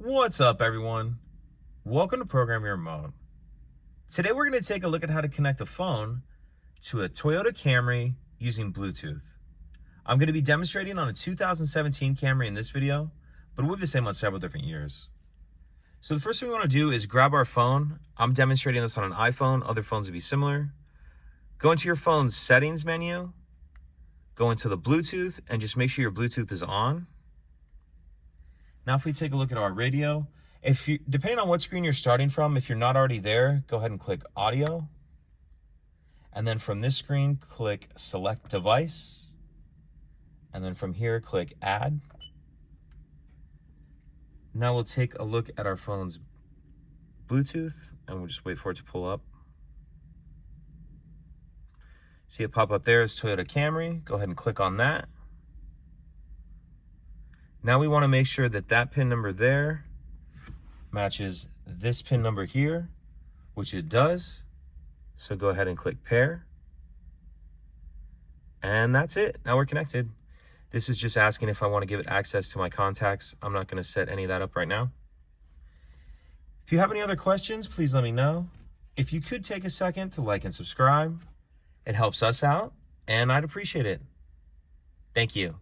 What's up, everyone? Welcome to Program Your Remote. Today we're going to take a look at how to connect a phone to a Toyota Camry using Bluetooth. I'm going to be demonstrating on a 2017 Camry in this video, but we'll be the same on several different years. So the first thing we want to do is grab our phone. I'm demonstrating this on an iPhone. Other phones would be similar. Go into your phone's settings menu, go into the Bluetooth, and just make sure your Bluetooth is on. Now if we take a look at our radio, depending on what screen you're starting from, if you're not already there, go ahead and click Audio. And then from this screen, click Select Device. And then from here, click Add. Now we'll take a look at our phone's Bluetooth, and we'll just wait for it to pull up. See it pop up there as Toyota Camry. Go ahead and click on that. Now we want to make sure that that pin number there matches this pin number here, which it does. So go ahead and click pair. And that's it. Now we're connected. This is just asking if I want to give it access to my contacts. I'm not going to set any of that up right now. If you have any other questions, please let me know. If you could take a second to like and subscribe, it helps us out, and I'd appreciate it. Thank you.